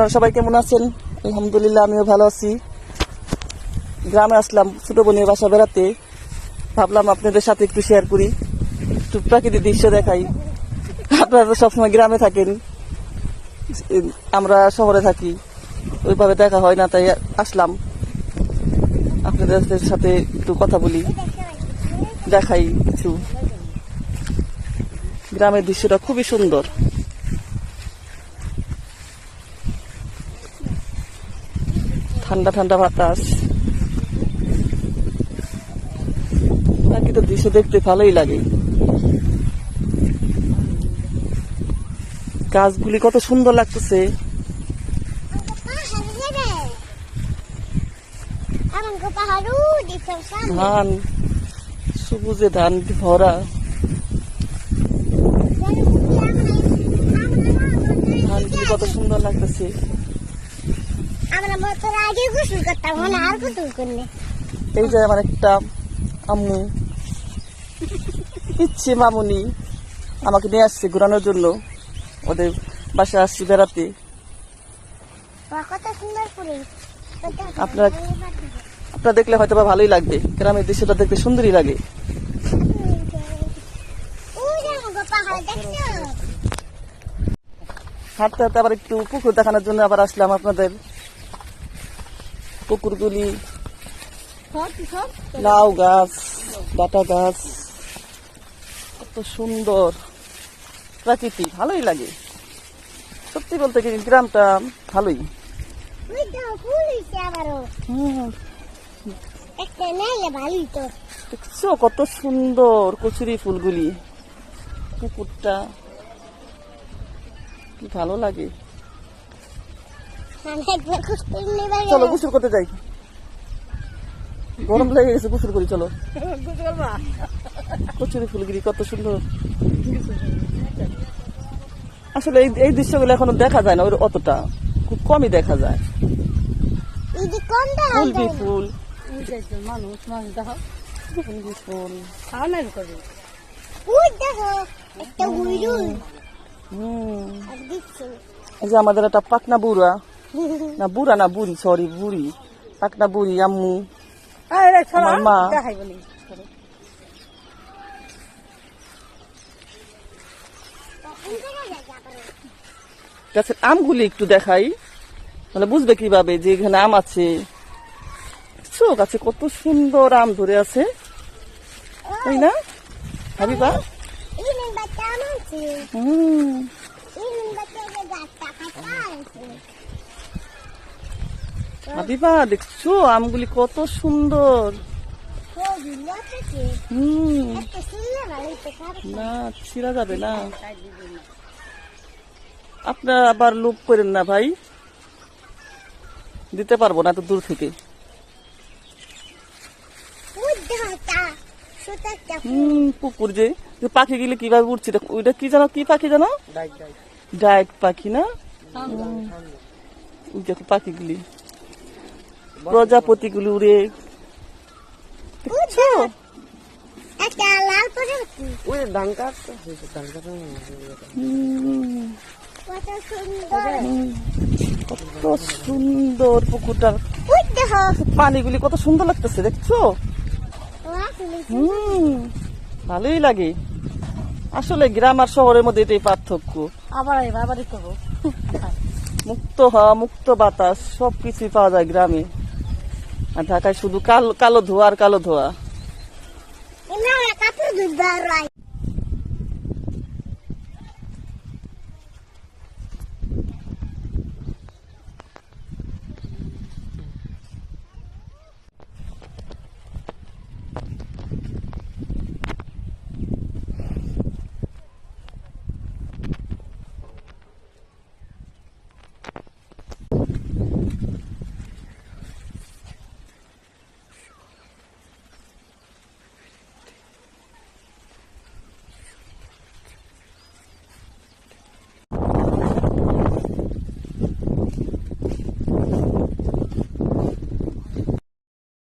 আপনারা সবাই কেমন আছেন? আলহামদুলিল্লাহ, আমিও ভালো আছি। গ্রামে আসলাম ছোট বোনের বাসা বেড়াতে, ভাবলাম আপনাদের সাথে একটু শেয়ার করি, একটু প্রাকৃতিক দৃশ্য দেখাই। আপনারা তো সবসময় গ্রামে থাকেন, আমরা শহরে থাকি, ওইভাবে দেখা হয় না, তাই আসলাম আপনাদের সাথে একটু কথা বলি, দেখাই কিছু। গ্রামের দৃশ্যটা খুবই সুন্দর। ঠান্ডা ঠান্ডা বাতাস, প্রাকৃতিক দৃশ্য দেখতে ভালোই লাগে। গাছগুলি কত সুন্দর লাগতেছে। ধান, সবুজে ধান ভরা, ধানগুলি কত সুন্দর লাগতেছে। এই যে আমার একটা আম্মু, ইচ্ছে মামুনি আমাকে নিয়ে আসছে ঘোরানোর জন্য, ওদের বাসায় আসছি বেড়াতে। আপনারা দেখলে হয়তো বা ভালোই লাগবে, গ্রামের দৃশ্যটা দেখতে সুন্দরই লাগে। হাঁটতে হাঁটতে আবার একটু পুকুর দেখানোর জন্য আবার আসলাম আপনাদের। পুকুরগুলি, লাউ গাছ, ডাটা গাছ, কত সুন্দর প্রাকৃতিক, ভালোই লাগে। সত্যি বলতে কি গ্রামটা ভালোই। দেখছো কত সুন্দর কচুরি ফুলগুলি, পুকুরটা কি ভালো লাগে। চলো গোসল করতে যাই, গরম লেগে গেছে, গোসল করি চলো। কচুরি ফুলগুলি কত সুন্দর। আসলে এই দৃশ্যগুলো এখনো দেখা যায় না, ওই অতটা খুব কমই দেখা যায়। ফুলবি ফুল, ফুলবি ফুল, এই যে আমাদের একটা পাকনা বুড়া, না বুড়া না বুড়ি, সরি বুড়ি, পাকনা বুড়ি আম্মু, আমার মা। গাছের আমগুলি একটু দেখাই, মানে বুঝবে কিভাবে যে এখানে আম আছে। গাছে কত সুন্দর আম ধরে আছে, তাই না হাবিবা? হাবিবা দেখছো আমগুলি কত সুন্দর। না ছিঁড়া যাবে না, আপনারা আবার লোভ করেন না ভাই, দিতে পারবো না এত দূর থেকে। পুকুর যে পাখি গুলি কিভাবে উঠছে, ওইটা কি জানো, কি পাখি জানো? ডাইক পাখি না? দেখো পাখিগুলি, প্রজাপতি গুলি উড়ে, দেখছো? কত সুন্দর পুকুরটা, পানিগুলি কত সুন্দর লাগতেছে, দেখছো? ভালোই লাগে। আসলে গ্রাম আর শহরের মধ্যে এটাই পার্থক্য। মুক্ত হাওয়া, মুক্ত বাতাস, সবকিছুই পাওয়া যায় গ্রামে। আর ঢাকায় শুধু কালো ধোয়া আর কালো ধোয়া।